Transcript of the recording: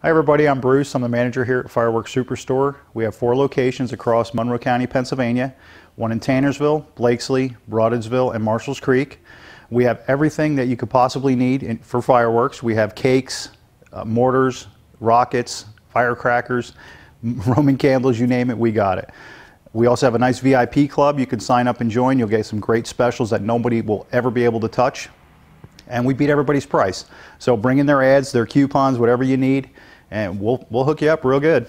Hi everybody, I'm Bruce. I'm the manager here at Fireworks Superstore. We have 4 locations across Monroe County, Pennsylvania. One in Tannersville, Blakesley, Broadensville, and Marshalls Creek. We have everything that you could possibly need for fireworks. We have cakes, mortars, rockets, firecrackers, Roman candles, you name it, we got it. We also have a nice VIP club you can sign up and join. You'll get some great specials that nobody will ever be able to touch. And we beat everybody's price. So bring in their ads, their coupons, whatever you need, and we'll hook you up real good.